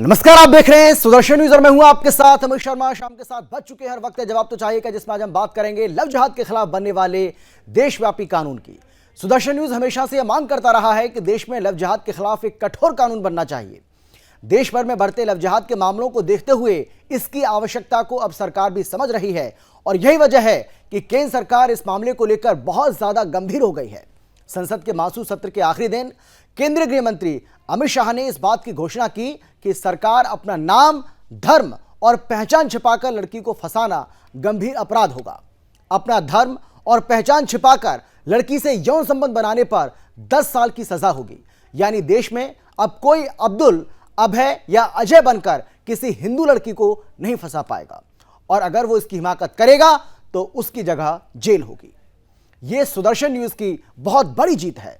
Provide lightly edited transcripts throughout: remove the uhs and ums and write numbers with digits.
नमस्कार, आप देख रहे हैं सुदर्शन न्यूज और मैं हूं आपके साथ अमित शर्मा। शाम के साथ बज चुके हर वक्त जवाब तो चाहिए, जिसमें आज हम बात करेंगे लव जिहाद के खिलाफ बनने वाले देशव्यापी कानून की। सुदर्शन न्यूज हमेशा से यह मांग करता रहा है कि देश में लव जिहाद के खिलाफ एक कठोर कानून बनना चाहिए। देश भर में बढ़ते लव जिहाद के मामलों को देखते हुए इसकी आवश्यकता को अब सरकार भी समझ रही है और यही वजह है कि केंद्र सरकार इस मामले को लेकर बहुत ज्यादा गंभीर हो गई है। संसद के मानसून सत्र के आखिरी दिन केंद्रीय गृह मंत्री अमित शाह ने इस बात की घोषणा की कि सरकार अपना नाम, धर्म और पहचान छिपाकर लड़की को फंसाना गंभीर अपराध होगा। अपना धर्म और पहचान छिपाकर लड़की से यौन संबंध बनाने पर 10 साल की सजा होगी। यानी देश में अब कोई अब्दुल, अभय या अजय बनकर किसी हिंदू लड़की को नहीं फंसा पाएगा और अगर वो इसकी हिमाकत करेगा तो उसकी जगह जेल होगी। यह सुदर्शन न्यूज की बहुत बड़ी जीत है।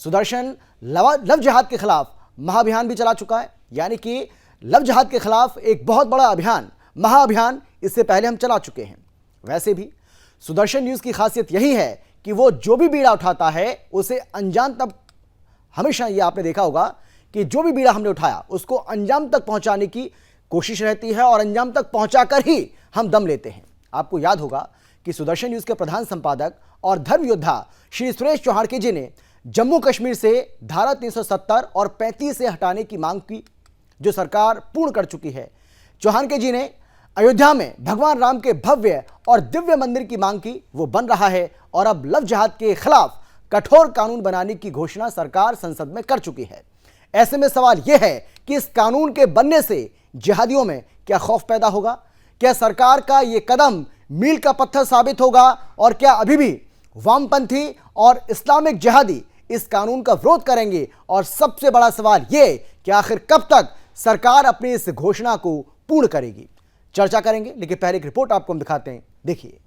सुदर्शन लव जिहाद के खिलाफ महाअभियान भी चला चुका है, यानी कि लव जिहाद के खिलाफ एक बहुत बड़ा अभियान, महाअभियान इससे पहले हम चला चुके हैं। वैसे भी सुदर्शन न्यूज की खासियत यही है कि वो जो भी बीड़ा उठाता है उसे अंजाम तक, हमेशा ये आपने देखा होगा कि जो भी बीड़ा हमने उठाया उसको अंजाम तक पहुंचाने की कोशिश रहती है और अंजाम तक पहुंचाकर ही हम दम लेते हैं। आपको याद होगा कि सुदर्शन न्यूज के प्रधान संपादक और धर्म योद्धा श्री सुरेश चौहान जी ने जम्मू कश्मीर से धारा 370 और 35 से हटाने की मांग की, जो सरकार पूर्ण कर चुकी है। चौहान जी ने अयोध्या में भगवान राम के भव्य और दिव्य मंदिर की मांग की, वो बन रहा है और अब लव जिहाद के खिलाफ कठोर कानून बनाने की घोषणा सरकार संसद में कर चुकी है। ऐसे में सवाल यह है कि इस कानून के बनने से जिहादियों में क्या खौफ पैदा होगा? क्या सरकार का यह कदम मील का पत्थर साबित होगा और क्या अभी भी वामपंथी और इस्लामिक जिहादी इस कानून का विरोध करेंगे? और सबसे बड़ा सवाल यह कि आखिर कब तक सरकार अपनी इस घोषणा को पूर्ण करेगी? चर्चा करेंगे, लेकिन पहले एक रिपोर्ट आपको हम दिखाते हैं, देखिए।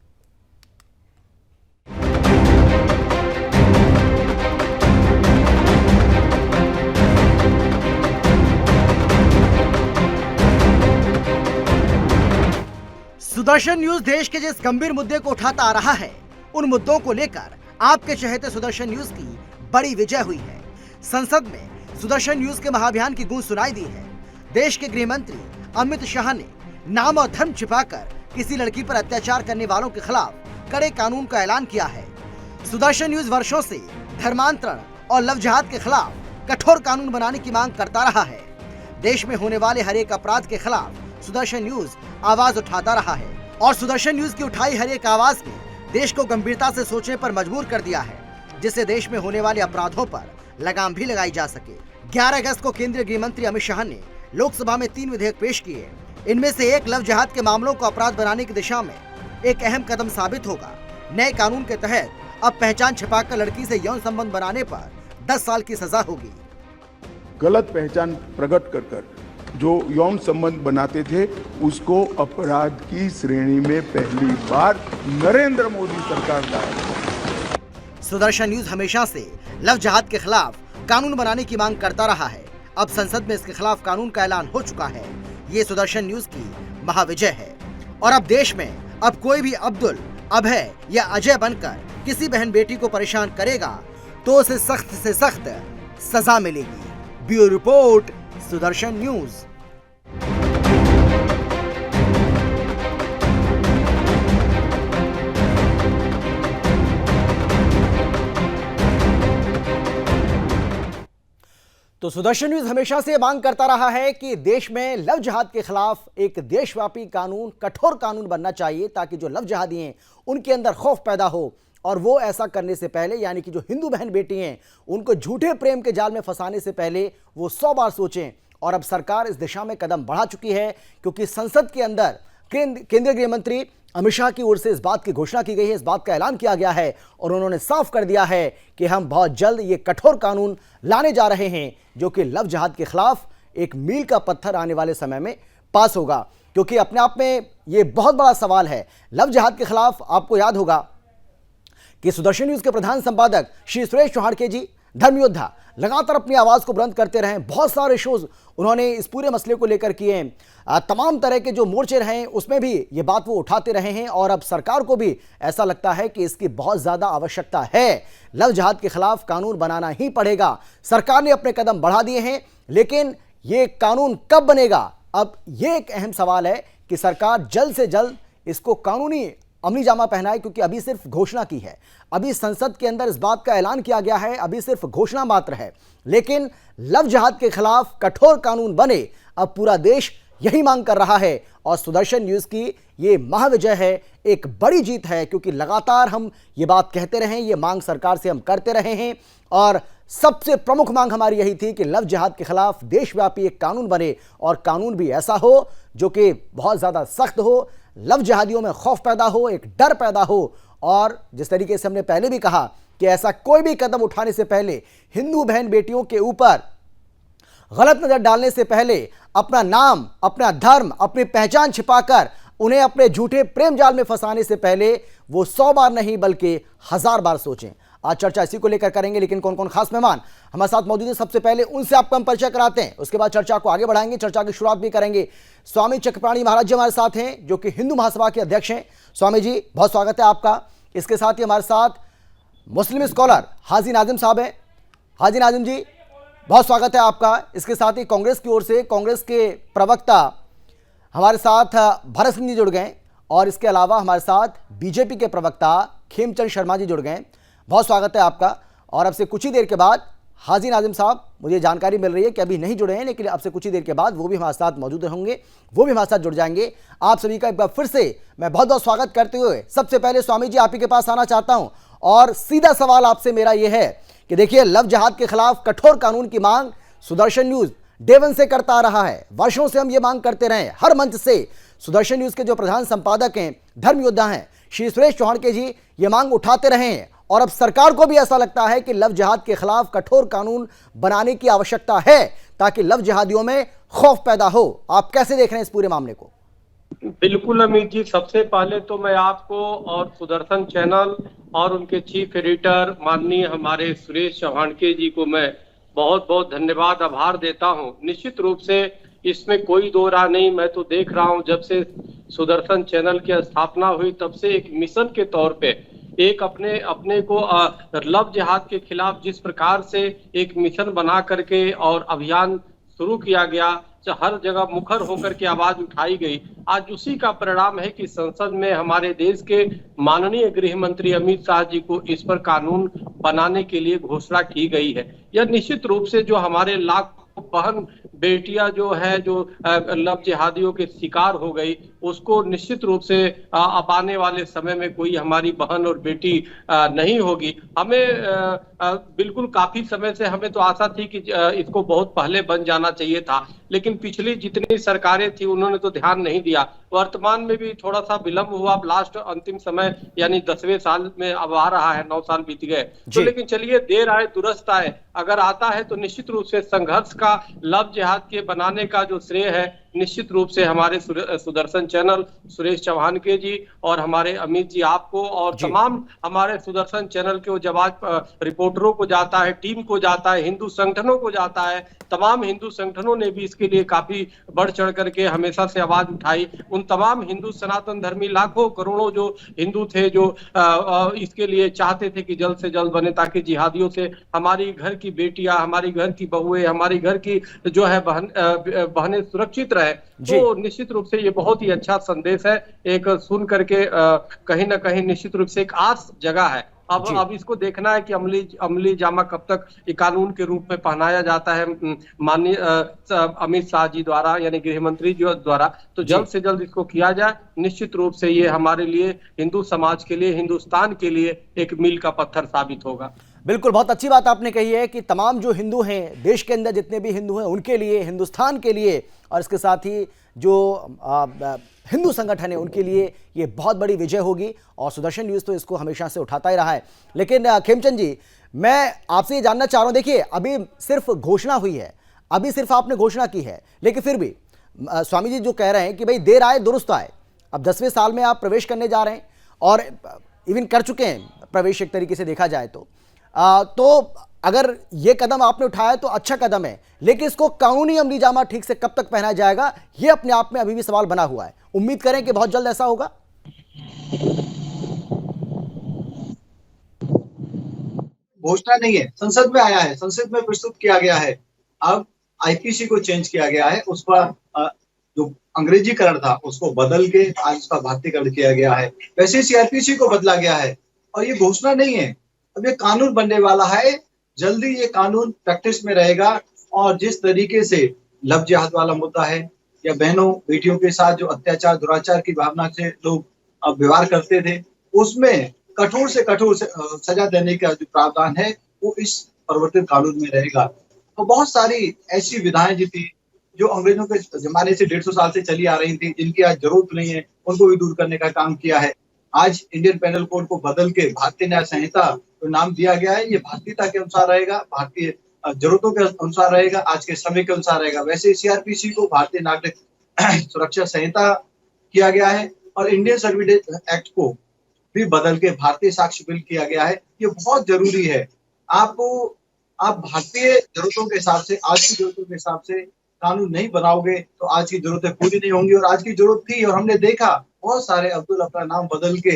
सुदर्शन न्यूज देश के जिस गंभीर मुद्दे को उठाता आ रहा है, उन मुद्दों को लेकर आपके चहेते सुदर्शन न्यूज की बड़ी विजय हुई है। संसद में सुदर्शन न्यूज के महाअभियान की गूंज सुनाई दी है। देश के गृह मंत्री अमित शाह ने नाम और धर्म छिपाकर किसी लड़की पर अत्याचार करने वालों के खिलाफ कड़े कानून का ऐलान किया है। सुदर्शन न्यूज वर्षों से धर्मांतरण और लव जिहाद के खिलाफ कठोर कानून बनाने की मांग करता रहा है। देश में होने वाले हर एक अपराध के खिलाफ सुदर्शन न्यूज आवाज उठाता रहा है और सुदर्शन न्यूज की उठाई हर एक आवाज ने देश को गंभीरता से सोचने पर मजबूर कर दिया है, जिससे देश में होने वाले अपराधों पर लगाम भी लगाई जा सके। 11 अगस्त को केंद्रीय गृह मंत्री अमित शाह ने लोकसभा में 3 विधेयक पेश किए। इनमें से एक लव जिहाद के मामलों को अपराध बनाने की दिशा में एक अहम कदम साबित होगा। नए कानून के तहत अब पहचान छिपाकर लड़की से यौन संबंध बनाने पर 10 साल की सजा होगी। गलत पहचान प्रकट कर जो यौन संबंध बनाते थे उसको अपराध की श्रेणी में पहली बार नरेंद्र मोदी सरकार लाए। सुदर्शन न्यूज हमेशा से लव जिहाद के खिलाफ कानून बनाने की मांग करता रहा है। अब संसद में इसके खिलाफ कानून का ऐलान हो चुका है। ये सुदर्शन न्यूज की महाविजय है और अब देश में अब कोई भी अब्दुल, अभय या अजय बनकर किसी बहन बेटी को परेशान करेगा तो उसे सख्त से सख्त सजा मिलेगी। Bureau report, Sudarshan news. तो सुदर्शन न्यूज हमेशा से मांग करता रहा है कि देश में लव जिहाद के खिलाफ एक देशव्यापी कानून, कठोर कानून बनना चाहिए, ताकि जो लव जिहादी हैं उनके अंदर खौफ पैदा हो और वो ऐसा करने से पहले, यानी कि जो हिंदू बहन बेटी हैं उनको झूठे प्रेम के जाल में फंसाने से पहले वो 100 बार सोचें। और अब सरकार इस दिशा में कदम बढ़ा चुकी है, क्योंकि संसद के अंदर केंद्रीय गृह मंत्री अमित शाह की ओर से इस बात की घोषणा की गई है, इस बात का ऐलान किया गया है और उन्होंने साफ कर दिया है कि हम बहुत जल्द ये कठोर कानून लाने जा रहे हैं, जो कि लव जिहाद के खिलाफ एक मील का पत्थर आने वाले समय में पास होगा। क्योंकि अपने आप में ये बहुत बड़ा सवाल है लव जिहाद के खिलाफ। आपको याद होगा कि सुदर्शन न्यूज के प्रधान संपादक श्री सुरेश चौहान जी, धर्म योद्धा, लगातार अपनी आवाज को बुलंद करते रहे। बहुत सारे शोज उन्होंने इस पूरे मसले को लेकर किए। तमाम तरह के जो मोर्चे रहे उसमें भी ये बात वो उठाते रहे हैं और अब सरकार को भी ऐसा लगता है कि इसकी बहुत ज्यादा आवश्यकता है। लव जिहाद के खिलाफ कानून बनाना ही पड़ेगा। सरकार ने अपने कदम बढ़ा दिए हैं, लेकिन ये कानून कब बनेगा? अब ये एक अहम सवाल है कि सरकार जल्द से जल्द इसको कानूनी अमली जामा पहनाए, क्योंकि अभी सिर्फ घोषणा की है, अभी संसद के अंदर इस बात का ऐलान किया गया है, अभी सिर्फ घोषणा मात्र है। लेकिन लव जिहाद के खिलाफ कठोर कानून बने, अब पूरा देश यही मांग कर रहा है। और सुदर्शन न्यूज की ये महाविजय है, एक बड़ी जीत है, क्योंकि लगातार हम ये बात कहते रहे, ये मांग सरकार से हम करते रहे हैं और सबसे प्रमुख मांग हमारी यही थी कि लव जिहाद के खिलाफ देशव्यापी एक कानून बने और कानून भी ऐसा हो जो कि बहुत ज्यादा सख्त हो, लव जिहादियों में खौफ पैदा हो, एक डर पैदा हो। और जिस तरीके से हमने पहले भी कहा कि ऐसा कोई भी कदम उठाने से पहले, हिंदू बहन बेटियों के ऊपर गलत नजर डालने से पहले, अपना नाम, अपना धर्म, अपनी पहचान छिपाकर उन्हें अपने झूठे प्रेम जाल में फंसाने से पहले वो 100 बार नहीं बल्कि 1000 बार सोचें। आज चर्चा इसी को लेकर करेंगे, लेकिन कौन कौन खास मेहमान हमारे साथ मौजूद है, सबसे पहले उनसे आपको हम परिचय कराते हैं, उसके बाद चर्चा को आगे बढ़ाएंगे। चर्चा की शुरुआत भी करेंगे। स्वामी चक्रपाणी महाराज जी हमारे साथ हैं, जो कि हिंदू महासभा के अध्यक्ष हैं। स्वामी जी, बहुत स्वागत है आपका। इसके साथ ही हमारे साथ मुस्लिम स्कॉलर हाजी नाजिम साहब हैं। हाजी नाजिम जी, बहुत स्वागत है आपका। इसके साथ ही कांग्रेस की ओर से कांग्रेस के प्रवक्ता हमारे साथ भरत सिंह जी जुड़ गए, और इसके अलावा हमारे साथ बीजेपी के प्रवक्ता खेमचंद शर्मा जी जुड़ गए। बहुत स्वागत है आपका। और अब से कुछ ही देर के बाद हाजी नाजिम साहब, मुझे जानकारी मिल रही है कि अभी नहीं जुड़े हैं, लेकिन अब से कुछ ही देर के बाद वो भी हमारे साथ मौजूद होंगे, वो भी हमारे साथ जुड़ जाएंगे। आप सभी का एक बार फिर से मैं बहुत बहुत स्वागत करते हुए सबसे पहले स्वामी जी आप ही के पास आना चाहता हूं, और सीधा सवाल आपसे मेरा यह है कि देखिए, लव जिहाद के खिलाफ कठोर कानून की मांग सुदर्शन न्यूज डे वन से करता आ रहा है। वर्षों से हम ये मांग करते रहे, हर मंच से। सुदर्शन न्यूज के जो प्रधान संपादक हैं, धर्म योद्धा हैं श्री सुरेश चौहान के जी, ये मांग उठाते रहे हैं, और अब सरकार को भी ऐसा लगता है कि लव जिहाद के खिलाफ कठोर कानून बनाने की आवश्यकता है, ताकि लव जिहादियों में खौफ पैदा हो। आप कैसे देख रहे हैं इस पूरे मामले को? बिल्कुल अमित जी, सबसे पहले तो मैं आपको और सुदर्शन चैनल और उनके चीफ एडिटर माननीय हमारे सुरेश चौहान के जी को मैं बहुत बहुत धन्यवाद, आभार देता हूं। निश्चित रूप से इसमें कोई दो राय नहीं। मैं तो देख रहा हूं, जब से सुदर्शन चैनल की स्थापना हुई तब से एक मिशन के तौर पे एक अपने को लव जिहाद के खिलाफ जिस प्रकार से एक मिशन बना करके और अभियान शुरू किया गया, हर जगह मुखर होकर के आवाज उठाई गई, आज उसी का परिणाम है कि संसद में हमारे देश के माननीय गृह मंत्री अमित शाह जी को इस पर कानून बनाने के लिए घोषणा की गई है। यह निश्चित रूप से जो हमारे लाखों बहन बेटियां जो है, जो लव जिहादियों के शिकार हो गई, उसको निश्चित रूप से अब आने वाले समय में कोई हमारी बहन और बेटी नहीं होगी। हमें बिल्कुल काफी समय से हमें तो आशा थी कि इसको बहुत पहले बन जाना चाहिए था, लेकिन पिछली जितनी सरकारें थी उन्होंने तो ध्यान नहीं दिया। वर्तमान में भी थोड़ा सा विलंब हुआ, लास्ट अंतिम समय यानी 10वें साल में अब आ रहा है, 9 साल बीत गए तो, लेकिन चलिए देर आए दुरुस्त आए। अगर आता है तो निश्चित रूप से संघर्ष का, लव जिहाद के बनाने का जो श्रेय है निश्चित रूप से हमारे सुदर्शन चैनल, सुरेश चौहान के जी और हमारे अमित जी आपको और तमाम हमारे सुदर्शन चैनल के जवाब रिपोर्टरों को जाता है, टीम को जाता है, हिंदू संगठनों को जाता है। तमाम हिंदू संगठनों ने भी इसके लिए काफी बढ़ चढ़ करके हमेशा से आवाज उठाई। उन तमाम हिंदू सनातन धर्मी लाखों करोड़ों जो हिंदू थे, जो इसके लिए चाहते थे कि जल्द से जल्द बने, ताकि जिहादियों से हमारी घर की बेटियां, हमारी घर की बहुएं, हमारी घर की जो है बहनें सुरक्षित रहे। तो निश्चित रूप से ये बहुत ही अच्छा संदेश है, एक सुन करके कहीं ना कहीं निश्चित रूप से एक आस जगह है। अब इसको देखना है कि अमली जामा कब तक कानून के रूप में पहनाया जाता है माननीय अमित शाह जी द्वारा, यानी गृह मंत्री जी द्वारा। तो जल्द से जल्द इसको किया जाए। निश्चित रूप से ये हमारे लिए, हिंदू समाज के लिए, हिंदुस्तान के लिए एक मील का पत्थर साबित होगा। बिल्कुल, बहुत अच्छी बात आपने कही है कि तमाम जो हिंदू हैं, देश के अंदर जितने भी हिंदू हैं, उनके लिए, हिंदुस्तान के लिए, और इसके साथ ही जो हिंदू संगठन है उनके लिए ये बहुत बड़ी विजय होगी। और सुदर्शन न्यूज़ तो इसको हमेशा से उठाता ही रहा है। लेकिन खेमचंद जी, मैं आपसे ये जानना चाह रहा हूँ, देखिए अभी सिर्फ घोषणा हुई है, अभी सिर्फ आपने घोषणा की है, लेकिन फिर भी स्वामी जी जो कह रहे हैं कि भाई देर आए दुरुस्त आए, अब 10वें साल में आप प्रवेश करने जा रहे हैं और इवन कर चुके हैं प्रवेश एक तरीके से देखा जाए तो अगर ये कदम आपने उठाया तो अच्छा कदम है, लेकिन इसको कानूनी अमली जामा ठीक से कब तक पहनाया जाएगा, ये अपने आप में अभी भी सवाल बना हुआ है। उम्मीद करें कि बहुत जल्द ऐसा होगा। घोषणा नहीं है, संसद में आया है, संसद में प्रस्तुत किया गया है। अब आईपीसी को चेंज किया गया है, उसका जो अंग्रेजीकरण था उसको बदल के आज उसका भारतीयकरण किया गया है। वैसे सीआरपीसी को बदला गया है और ये घोषणा नहीं है, अब ये कानून बनने वाला है। जल्दी ये कानून प्रैक्टिस में रहेगा और जिस तरीके से लव जिहाद वाला मुद्दा है या बहनों बेटियों के साथ जो अत्याचार दुराचार की भावना से लोग व्यवहार करते थे, उसमें कठोर से कठोर सजा देने का जो प्रावधान है वो इस परिवर्तित कानून में रहेगा। तो बहुत सारी ऐसी विधाएं जी थी जो अंग्रेजों के जमाने से 150 साल से चली आ रही थी, जिनकी आज जरूरत नहीं है, उनको भी दूर करने का काम किया है। आज इंडियन पेनल कोड को बदल के भारतीय न्याय संहिता को नाम दिया गया है। ये भारतीयता के अनुसार रहेगा, भारतीय जरूरतों के अनुसार रहेगा, आज के समय के अनुसार रहेगा। वैसे सीआरपीसी को भारतीय नागरिक सुरक्षा संहिता किया गया है और इंडियन सर्विस एक्ट को भी बदल के भारतीय साक्ष्य बिल किया गया है। ये बहुत जरूरी है। आप भारतीय जरूरतों के हिसाब से, आज की जरूरतों के हिसाब से कानून नहीं बनाओगे तो आज की जरूरतें पूरी नहीं होंगी। और आज की जरूरत थी और हमने देखा बहुत सारे अब्दुल अपना नाम बदल के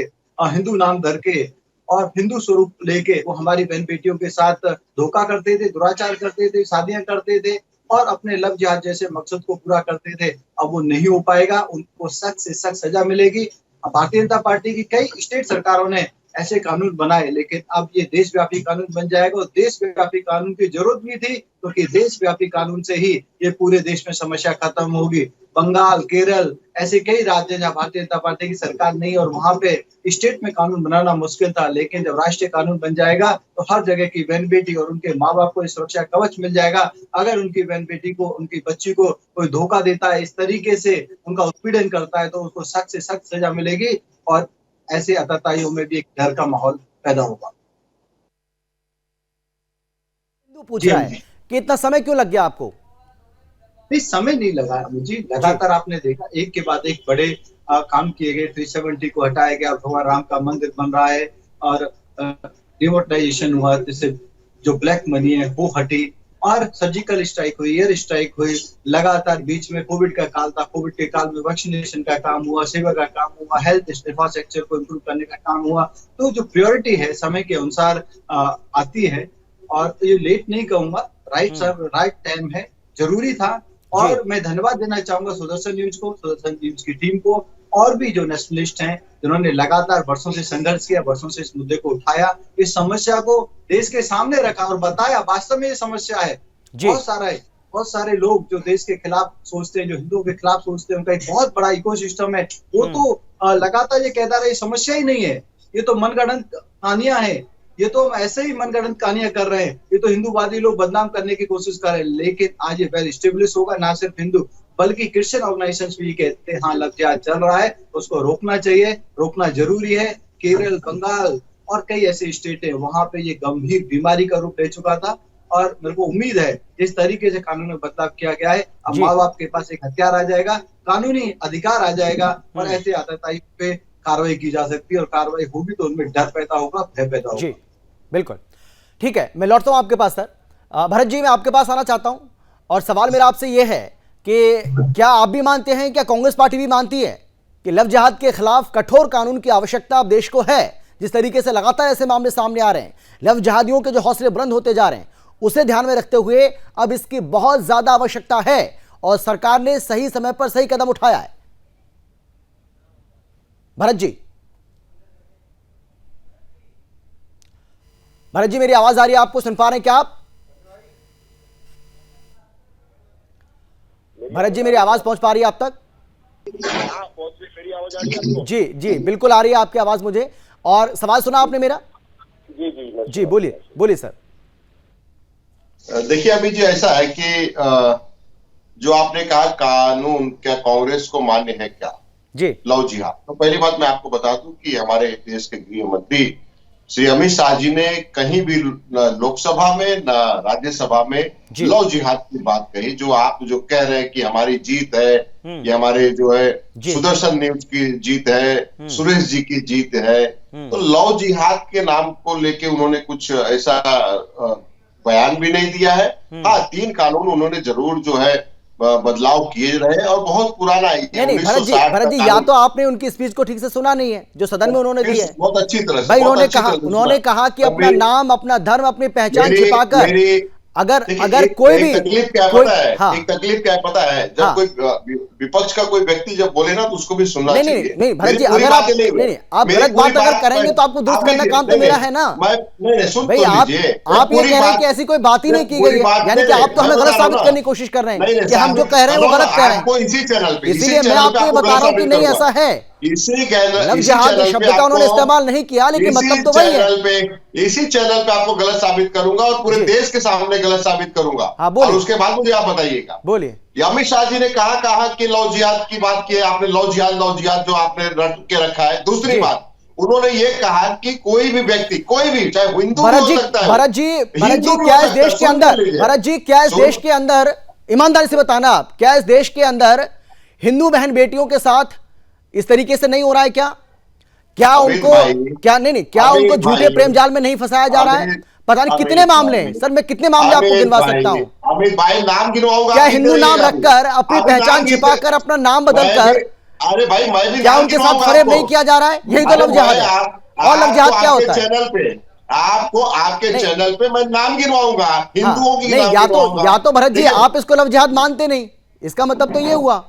हिंदू नाम धर के और हिंदू स्वरूप लेके वो हमारी बहन बेटियों के साथ धोखा करते थे, दुराचार करते थे, शादियां करते थे और अपने लव जिहाद जैसे मकसद को पूरा करते थे। अब वो नहीं हो पाएगा, उनको सख्त से सख्त सजा मिलेगी। भारतीय जनता पार्टी की कई स्टेट सरकारों ने ऐसे कानून बनाए, लेकिन अब ये देशव्यापी कानून बन जाएगा और देशव्यापी कानून की जरूरत भी थी क्योंकि देशव्यापी कानून से ही ये पूरे देश में समस्या खत्म होगी। बंगाल, केरल ऐसे कई राज्य जहाँ भारतीय जनता पार्टी की सरकार नहीं और वहां पे स्टेट में कानून बनाना मुश्किल था, लेकिन जब राष्ट्रीय कानून बन जाएगा तो हर जगह की बहन बेटी और उनके माँ बाप को सुरक्षा कवच मिल जाएगा। अगर उनकी बहन बेटी को, उनकी बच्ची को कोई धोखा देता है, इस तरीके से उनका उत्पीड़न करता है, तो उसको सख्त से सख्त सजा मिलेगी और ऐसे आतताइयों में भी एक डर का माहौल पैदा होगा। पूछ रहा है कि इतना समय क्यों लग गया आपको? नहीं, समय नहीं लगा मुझे, लगातार आपने देखा एक के बाद एक बड़े काम किए गए। 370 को हटाया गया, भगवान राम का मंदिर बन रहा है और डिमोनेटाइजेशन हुआ, जिससे जो ब्लैक मनी है वो हटी और सर्जिकल स्ट्राइक हुई, एयर स्ट्राइक हुई। लगातार बीच में कोविड का काल था, कोविड के काल में वैक्सीनेशन का काम हुआ, सेवा का काम हुआ, हेल्थ इंफ्रास्ट्रक्चर को इम्प्रूव करने का काम हुआ। तो जो प्रायोरिटी है समय के अनुसार आती है और ये लेट नहीं कहूंगा, राइट टाइम है, जरूरी था। और मैं धन्यवाद देना चाहूंगा सुदर्शन न्यूज को, सुदर्शन न्यूज की टीम को और भी जो नेशनलिस्ट हैं जिन्होंने लगातार वर्षों से संघर्ष किया, वर्षों से इस मुद्दे को उठाया, इस समस्या को देश के सामने रखा और बताया वास्तव में ये समस्या है। बहुत सारे लोग जो देश के खिलाफ सोचते हैं, जो हिंदुओं के खिलाफ सोचते हैं, उनका एक बहुत बड़ा इकोसिस्टम है, वो तो लगातार ये कहता रहे समस्या ही नहीं है, ये तो मनगढ़ंत कहानियां हैं, ये तो हम ऐसे ही मनगढ़ंत कहानियां कर रहे हैं, ये तो हिंदूवादी लोग बदनाम करने की कोशिश कर रहे हैं। लेकिन आज ये वेल एस्टेब्लिश होगा, ना सिर्फ हिंदू बल्कि क्रिश्चियन ऑर्गेनाइजेशंस भी कहते हैं हाँ लव जिहाद चल रहा है, उसको रोकना चाहिए, रोकना जरूरी है। केरल, बंगाल और कई ऐसे स्टेट है वहां पे ये गंभीर बीमारी का रूप ले चुका था और मेरे को उम्मीद है जिस तरीके से कानून में बदलाव किया गया है, अब माँ बाप के पास एक हथियार आ जाएगा, कानूनी अधिकार आ जाएगा और ऐसे आतताई पे कार्रवाई की जा सकती है और कार्रवाई होगी तो उनमें डर पैदा होगा, भय पैदा होगा। जी बिल्कुल ठीक है, मैं लौटता हूं आपके पास सर। भरत जी, मैं आपके पास आना चाहता हूं और सवाल मेरा आपसे यह है कि क्या आप भी मानते हैं, क्या कांग्रेस पार्टी भी मानती है कि लव जिहाद के खिलाफ कठोर कानून की आवश्यकता अब देश को है? जिस तरीके से लगातार ऐसे मामले सामने आ रहे हैं, लव जिहादियों के जो हौसले बुलंद होते जा रहे हैं, उसे ध्यान में रखते हुए अब इसकी बहुत ज्यादा आवश्यकता है और सरकार ने सही समय पर सही कदम उठाया है। भरत जी, भरत जी मेरी आवाज आ रही है आपको? सुन पा रहे हैं क्या आप? भरत जी मेरी आवाज पहुंच पा रही है आप तक? मेरी आवाज आ रही है आपको? जी जी बिल्कुल आ रही है आपकी आवाज मुझे। और सवाल सुना आपने मेरा? जी बोलिए सर। देखिए अभी जी ऐसा है कि जो आपने कहा कानून क्या कांग्रेस को मान्य है क्या जी लव जिहाद, तो पहली बात मैं आपको बता दूं कि हमारे देश के गृह मंत्री श्री अमित शाह जी ने कहीं भी लोकसभा में न राज्यसभा में लव जिहाद की बात कही। जो आप जो कह रहे हैं कि हमारी जीत है, ये हमारे जो है सुदर्शन न्यूज की जीत है, सुरेश जी की जीत है, तो लव जिहाद के नाम को लेके उन्होंने कुछ ऐसा बयान भी नहीं दिया है। हाँ, 3 कानून उन्होंने जरूर जो है बदलाव किए रहे और बहुत पुराना है। नहीं भरत जी या तो आपने उनकी स्पीच को ठीक से सुना नहीं है जो सदन में उन्होंने दी है। बहुत अच्छी तरह से भाई उन्होंने कहा कि अपना नाम, अपना धर्म, अपनी पहचान छिपाकर अगर देखिए, अगर एक कोई भी तकलीफ क्या है कोई पता है, हाँ एक तकलीफ क्या है पता है, जब हाँ कोई विपक्ष का कोई व्यक्ति जब बोले ना तो उसको भी सुनना नहीं चाहिए। नहीं नहीं भरत मेरी जी, पूरी अगर आप बातें नहीं नहीं हुई। नहीं आप मेरी गलत पूरी बात अगर बात करेंगे तो आपको दुरुस्त करना काम तो मेरा है ना। मैं नहीं सुन भाई तो आप लीजिए, आप ये कह रहे हैं कि ऐसी कोई बात ही नहीं की गई है, यानी कि आप तो हमें गलत साबित करने की कोशिश कर रहे हैं कि हम जो कह रहे हैं वो गलत कह रहे आपको हैं। इसी चैनल पे इसीलिए मैं आपको ये बता रहा हूं कि नहीं ऐसा है। इसी लफ्ज इसी जिहाद चैनल शब्द पे का उन्होंने आपको इस्तेमाल नहीं किया, लेकिन मतलब तो वही है। इसी चैनल पे आपको गलत साबित करूंगा और पूरे जी। देश के सामने गलत साबित करूंगा। हाँ, बोलिए। और उसके बाद मुझे आप बताइएगा। बोलिए। ये अमित शाह जी ने कहा कि लव जिहाद की बात की है आपने, लव जिहाद जो आपने रट के रखा है। दूसरी जी। बात, उन्होंने ये कहा कि कोई भी व्यक्ति, कोई भी, चाहे हिंदू भी हो सकता है, भरत जी हिंदू भी क्या हो इस सकता है, देश के सुन अंदर, लीजिए। भरत जी क्या इस देश के अंदर, ईमानदारी से बताना आप, क्या इस देश के अंदर हिंदू बहन बेटियों के साथ इस तरीके से नहीं हो रहा है क्या? क्या अमित उनको भाई, क्या नहीं क्या अमित उनको झूठे भाई, प्रेम जाल में नहीं फंसाया जा रहा है? अमित- पता नहीं कितने अमित मामले हैं भाई, सर, मैं कितने मामले आपको गिनवा सकता हूं। अमित भाई नाम गिनवाऊंगा। क्या आप हिंदू गिनवाइए नाम अभी। रखकर अपनी अभी पहचान नाम छिपाकर अपना नाम मैं बदलकर भी- अरे भाई मैं भी क्या नाम उनके साथ गिनवाऊंगा फरेब आपको। नहीं किया जा रहा है? यही तो अरे लव जिहाद है। भाई, और लव जिहाद क्या आपके होता है? चैनल पे आपके नहीं। चैनल पे मैं नाम गिनवाऊंगा, हाँ, हिंदुओं की नहीं नाम गिनवाऊंगा। या तो भरत जी ठीक है? आप इसको लव जिहाद मानते नहीं, इसका मतलब तो ये हुआ।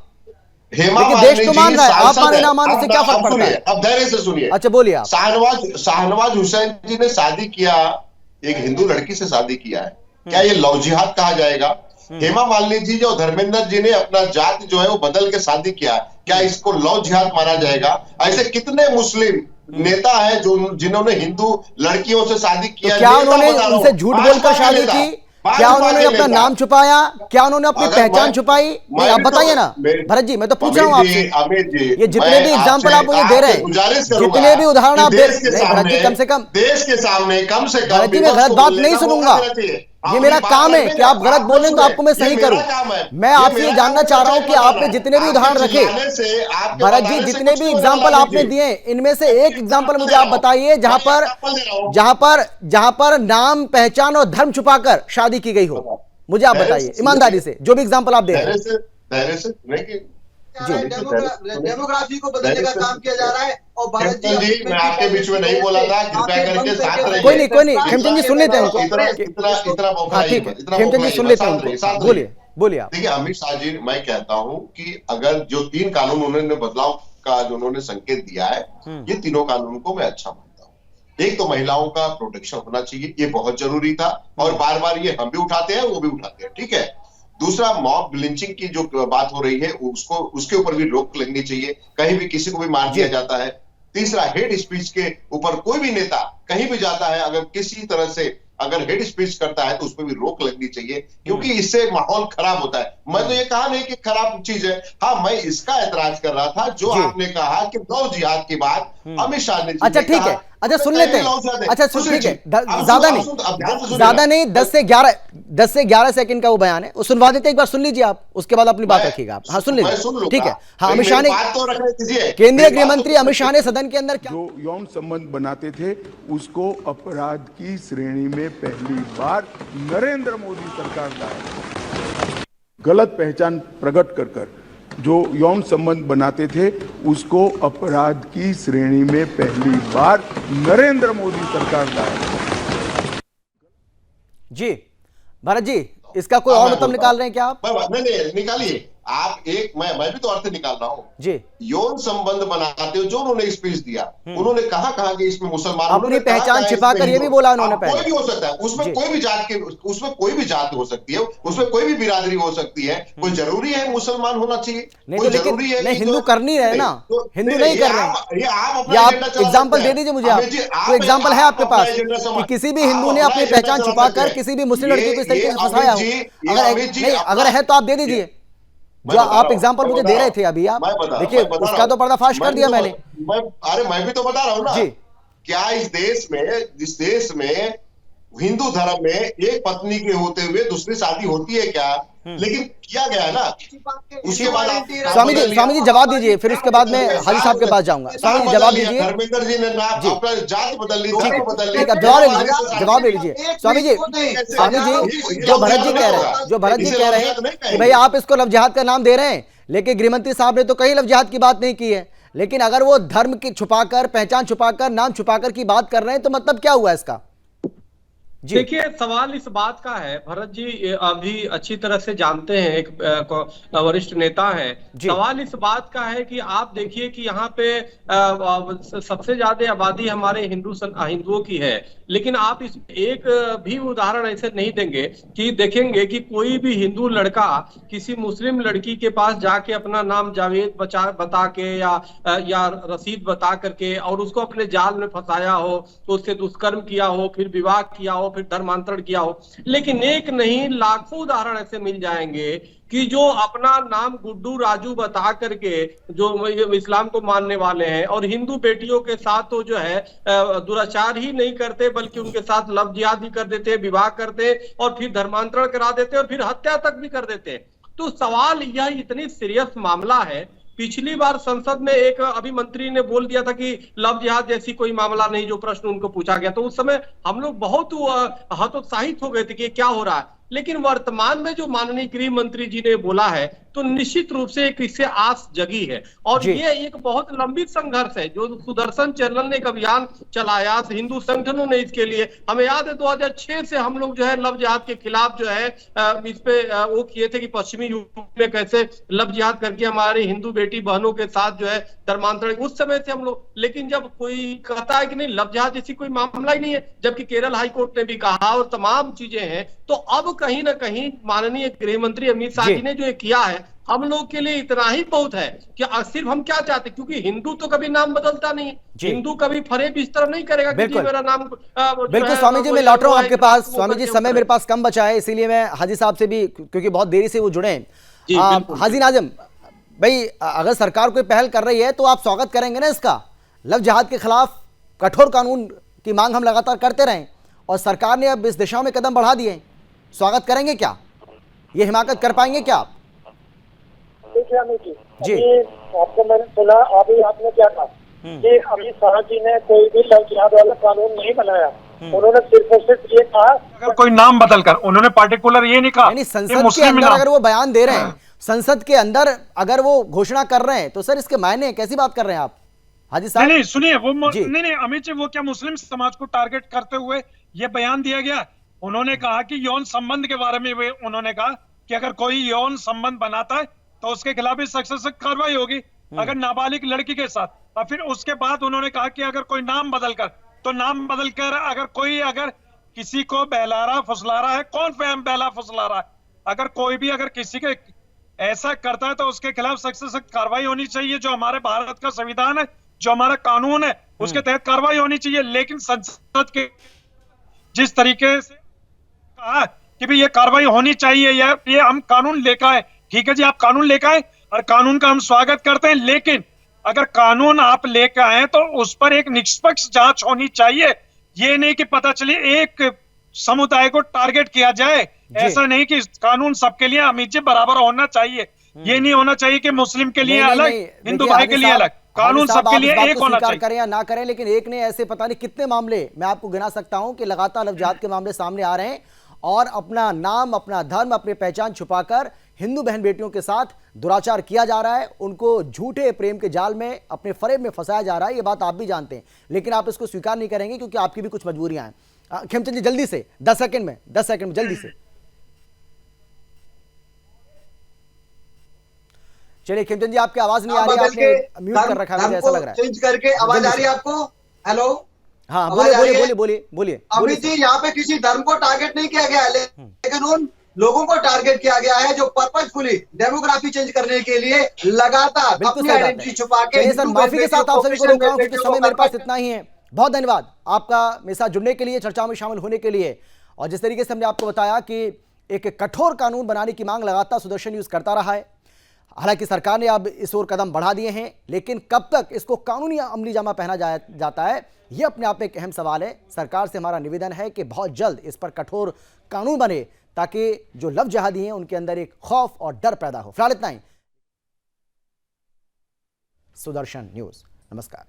हेमा लेकिन मालिनी देश तो जी मान रहा है, आप सांसद माने है। ना माने से अब- क्या अब फर्क पड़ता सुनिए, है? अब धैर्य से सुनिए। अच्छा बोलिए आप। शाहनवाज हुसैन जी ने शादी किया, एक हिंदू लड़की से शादी किया है, क्या ये लव जिहाद कहा जाएगा? हेमा मालिनी जी जो धर्मेंद्र जी ने अपना जाति जो है वो बदल के शादी किया, क्या इसको लव जिहाद माना जाएगा? ऐसे कितने मुस्लिम नेता है जो जिन्होंने हिंदू लड़कियों से शादी तो किया? क्या नेता उन्होंने बता रहा हूं, उनसे झूठ भाजपा बोलकर के शादी नेता, की? भाजपा क्या उन्होंने के अपना नेता। नाम छुपाया? क्या उन्होंने अपनी अगर पहचान मैं- छुपाई? नहीं आप भी तो- बताइए ना भरत जी, मैं तो पूछ रहा हूं आपसे। अमित जी, ये जितने मैं भी एग्जाम्पल आप मुझे दे रहे हैं, गुजारिश करूंगा जितने भी उदाहरण कि आप दे देश के नहीं भरत जी, सामने- कम से कम देश के सामने कम से कम भरत जी मैं विपक्ष गलत को बात बोलने नहीं का मौका सुनूंगा। देना चाहिए। ये आप मेरा बात काम है करेंगे, कि आप गलत तो बोलें तो सुने। आपको मैं ये सही मेरा करूं। काम है। मैं आपसे ये मेरा जानना काम है, चाह रहा हूं सच कि आपने बताना। जितने भी आपके उदाहरण रखे चिल्लाने से, आपके भरत जी, बताने से जितने कुछ भी नहीं होने एग्जाम्पल वाला आपने जी। दिए इनमें से एक एग्जाम्पल मुझे आप बताइए जहां मैं पर नाम पहचान और धर्म छुपाकर शादी की गई हो। मुझे आप बताइए ईमानदारी से, जो भी एग्जाम्पल आप दे रहे हैं। धैर्य से नहीं कि डेमोग्राफी को बदलने का काम किया जा रहा है। और भारत जी मैं आपके बीच में नहीं बोला था, कृपया करके साथ रहिए। कोई नहीं खेमचंद जी सुन लेते हैं उनको। इतना हाँ बौखलाइए ठीक है, मत, इतना खेमचंद जी बौखलाइए सुन मत, लेते हैं साथ रहिए, उनको। साथ बोलिए रहिए। बोलिए आप। देखिए अमित शाह जी, मैं कहता हूं कि अगर जो 3 कानून उन्होंने बदलाव का जो उन्होंने संकेत दिया है, ये तीनों कानून को मैं अच्छा मानता हूं। एक तो महिलाओं का प्रोटेक्शन होना चाहिए, ये बहुत जरूरी था और बार बार ये हम भी उठाते हैं, वो भी उठाते हैं, ठीक है। दूसरा, मॉब लिंचिंग की जो बात हो रही है उसको, उसके ऊपर भी रोक लगनी चाहिए, कहीं भी किसी को भी मार दिया जाता है। तीसरा, हेट स्पीच के ऊपर कोई भी नेता कहीं भी जाता है, अगर किसी तरह से अगर हेट स्पीच करता है तो उस पर भी रोक लगनी चाहिए, क्योंकि इससे माहौल खराब होता है। मैं तो ये कहा नहीं कि खराब चीज है, हाँ मैं इसका ऐतराज कर रहा था जो आपने कहा कि लव जिहाद की बात अमित शाह ने। अच्छा ठीक है, अच्छा सुन लेते हैं। अच्छा सुन, ठीक है, ज्यादा नहीं 10 से 11 सेकंड का वो बयान है, वो सुनवा देते, एक बार सुन लीजिए आप, उसके बाद अपनी बात रखिएगा आप। हाँ सुन लीजिए, ठीक है। हाँ अमित शाह ने, केंद्रीय गृह मंत्री अमित शाह ने सदन के अंदर जो यौन संबंध बनाते थे उसको अपराध की श्रेणी में पहली बार नरेंद्र मोदी सरकार लाए। गलत पहचान प्रकट कर जो यौन संबंध बनाते थे उसको अपराध की श्रेणी में पहली बार नरेंद्र मोदी सरकार लाए। जी भरत जी, इसका कोई और मतलब निकाल रहे हैं क्या आप? नहीं निकालिए आप। एक मैं भी तो अर्थ निकाल रहा हूँ जी। यौन संबंध बनाते हो, जो उन्होंने स्पीच दिया, उन्होंने कहा कि इसमें मुसलमान, अपनी पहचान छिपाकर ये भी बोला उन्होंने पहले। कोई भी हो सकता है उसमें, कोई भी जात के, उसमें कोई भी जात हो सकती है, उसमें कोई भी बिरादरी हो सकती है। कोई जरूरी है मुसलमान होना चाहिए? नहीं तो लेकिन नहीं, हिंदू कर नहीं रहे ना, हिंदू नहीं कर रहे हैं। ये आप एग्जाम्पल दे दीजिए मुझे, आप कोई एग्जाम्पल है आपके पास कि किसी भी हिंदू ने अपनी पहचान छुपाकर किसी भी मुस्लिम लड़की को इस तरीके से फंसाया हो? अगर है तो आप दे दीजिए, जो आप एग्जाम्पल मुझे दे रहे थे अभी। आप देखिए उसका तो पर्दाफाश कर दिया मैंने। अरे मैं भी तो बता रहा हूं ना जी। क्या इस देश में हिंदू धर्म में एक पत्नी के होते हुए दूसरी शादी होती है क्या? लेकिन किया गया है ना। उसके बाद स्वामी जी जवाब दीजिए, फिर उसके बाद मैं हाजी साहब के पास जाऊंगा। स्वामी जी जवाब दीजिए। धर्मेंद्र जी ने नाम अपना जात बदल ली, धर्म बदल ली। ठीक है, जवाब ले लीजिए स्वामी जी। जो भरत जी कह रहे हैं कि भाई आप इसको लव जिहाद का नाम दे रहे हैं, लेकिन गृहमंत्री साहब ने तो कहीं लव जिहाद की बात नहीं की है। लेकिन अगर वो धर्म की छुपाकर, पहचान छुपाकर, नाम छुपाकर की बात कर रहे हैं तो मतलब क्या हुआ इसका? जी। देखिए, सवाल इस बात का है, भरत जी अभी अच्छी तरह से जानते हैं, एक वरिष्ठ नेता हैं। जी। सवाल इस बात का है कि आप देखिए कि यहाँ पे सबसे ज्यादा आबादी हमारे हिंदुओं की है, लेकिन आप इस एक भी उदाहरण ऐसे नहीं देंगे कि देखेंगे कि कोई भी हिंदू लड़का किसी मुस्लिम लड़की के पास जाके अपना नाम जावेद बता के या रसीद बता करके और उसको अपने जाल में फंसाया हो, तो उससे दुष्कर्म किया हो, फिर विवाह किया हो, फिर धर्मांतरण किया हो। लेकिन एक नहीं, लाखों उदाहरण ऐसे मिल जाएंगे कि जो अपना नाम गुड्डू राजू बता करके जो इस्लाम को मानने वाले हैं और हिंदू बेटियों के साथ तो जो है दुराचार ही नहीं करते, बल्कि उनके साथ लव जिहाद भी कर देते, विवाह करते और फिर धर्मांतरण करा देते और फिर हत्या तक भी कर देते। तो सवाल यह इतनी सीरियस मामला है। पिछली बार संसद में एक अभी मंत्री ने बोल दिया था कि लव जिहाद जैसी कोई मामला नहीं, जो प्रश्न उनको पूछा गया, तो उस समय हम लोग बहुत हतोत्साहित हो गए थे कि क्या हो रहा है। लेकिन वर्तमान में जो माननीय गृह मंत्री जी ने बोला है, तो निश्चित रूप से एक इससे आस जगी है। और ये एक बहुत लंबी संघर्ष है जो सुदर्शन चैनल ने एक अभियान चलाया, हिंदू संगठनों ने इसके लिए, हमें याद है 2006 से हम लोग जो है लव जिहाद के खिलाफ जो है इस पे वो किए थे कि पश्चिमी यूपी में कैसे लव जिहाद करके हमारी हिंदू बेटी बहनों के साथ जो है धर्मांतरण, उस समय से हम लोग। लेकिन जब कोई कहता है कि नहीं लव जिहाद जैसी कोई मामला ही नहीं है, जबकि केरल हाईकोर्ट ने भी कहा और तमाम चीजें हैं, तो अब कहीं ना कहीं माननीय गृह मंत्री अमित शाह जी ने जो किया है, हम लोग के लिए इतना ही बहुत है कि सिर्फ हम क्या चाहते, क्योंकि हिंदू तो कभी नाम बदलता नहीं, हिंदू कभी फरेब इस तरह नहीं करेगा कि मेरा नाम बिल्कुल। स्वामी जी मैं लौट रहा हूं आपके पास। स्वामी जी समय मेरे पास कम बचा है, इसीलिए मैं हाजी साहब से भी, क्योंकि बहुत देरी से वो जुड़े हैं। हाजी नाजिम भाई, अगर सरकार कोई पहल कर रही है तो आप स्वागत करेंगे ना इसका? लव जिहाद के खिलाफ कठोर कानून की मांग हम लगातार करते रहें और सरकार ने अब इस दिशा में कदम बढ़ा दिए, स्वागत करेंगे क्या? ये हिमाकत कर पाएंगे क्या आप? देखिए अमित जी, आपको मैंने सुना, अभी आपने क्या कहा कि अमित शाह जी ने कोई भी लव जिहाद वाला कानून नहीं बनाया। उन्होंने सिर्फ और सिर्फ ये कहा, अगर कोई नाम बदल कर, उन्होंने पार्टिकुलर ये नहीं कहा। नहीं, संसद के अंदर अगर वो बयान दे रहे हैं, संसद के अंदर अगर वो घोषणा कर रहे हैं, तो सर इसके मायने कैसी बात कर रहे हैं आप हाजी साहब? नहीं सुनिए, वो नहीं अमित जी, वो क्या मुस्लिम समाज को टारगेट करते हुए ये बयान दिया गया? उन्होंने कहा कि यौन संबंध के बारे में उन्होंने कहा कि अगर कोई यौन संबंध बनाता है तो उसके खिलाफ भी सख्त से कार्रवाई होगी, अगर नाबालिग लड़की के साथ। और फिर उसके बाद उन्होंने कहा कि अगर कोई नाम बदल कर, तो नाम बदल कर अगर किसी को बहला रहा फुसला रहा है, कौन बहला फुसला रहा है, अगर कोई भी अगर किसी के ऐसा करता है तो उसके खिलाफ सख्त से सख्त कार्रवाई होनी चाहिए। जो हमारे भारत का संविधान है, जो हमारा कानून है, उसके तहत कार्रवाई होनी चाहिए। लेकिन संसद के जिस तरीके से कहा कि भाई ये कार्रवाई होनी चाहिए, ये हम कानून लेकर आए, ठीक है जी, आप कानून लेकर आए और कानून का हम स्वागत करते हैं, लेकिन अगर कानून आप लेकर आए तो उस पर एक निष्पक्ष जांच होनी चाहिए। ये नहीं कि पता चले एक समुदाय को टारगेट किया जाए, ऐसा नहीं कि कानून सबके लिए अमित जी बराबर होना चाहिए। ये नहीं होना चाहिए कि मुस्लिम के लिए अलग, हिंदू भाई के लिए अलग, कानून सबके लिए एक होना चाहिए। करें या ना करें, लेकिन एक ने ऐसे पता नहीं कितने मामले मैं आपको गिना सकता हूं कि लगातार लव जिहाद के मामले सामने आ रहे हैं और अपना नाम, अपना धर्म, अपनी पहचान छुपाकर हिंदू बहन बेटियों के साथ दुराचार किया जा रहा है, उनको झूठे प्रेम के जाल में, अपने फरेब में फंसाया जा रहा है। ये बात आप भी जानते हैं, लेकिन आप इसको स्वीकार नहीं करेंगे क्योंकि आपकी भी कुछ मजबूरियां हैं। खेमचंद जी जल्दी से 10 सेकंड में जल्दी से। चलिए खेमचंद जी, आपकी आवाज नहीं आ रही, आपने म्यूट कर रखा है, ऐसा लग रहा है। चेंज करके आवाज आ रही है आपको? हेलो, हाँ बोलिए। अमित जी, यहाँ पे किसी धर्म को टारगेट नहीं किया गया है, लेकिन उन लोगों को टारगेट किया गया है जो पर्पसफुली डेमोग्राफी चेंज करने के लिए लगातार अपनी आइडेंटिटी छुपा के। सर माफी के साथ आप सभी को रोक रहा हूं क्योंकि समय मेरे पास इतना ही है। बहुत धन्यवाद आपका मेरे साथ जुड़ने के लिए, चर्चा में शामिल होने के लिए। और जिस तरीके से हमने आपको बताया कि एक कठोर कानून बनाने की मांग लगातार सुदर्शन न्यूज करता रहा है। हालांकि सरकार ने अब इस ओर कदम बढ़ा दिए हैं, लेकिन कब तक इसको कानूनी अमली जामा पहना जाता है, यह अपने आप में एक अहम सवाल है। सरकार से हमारा निवेदन है कि बहुत जल्द इस पर कठोर कानून बने ताकि जो लव जिहादी हैं उनके अंदर एक खौफ और डर पैदा हो। फिलहाल इतना ही। सुदर्शन न्यूज, नमस्कार।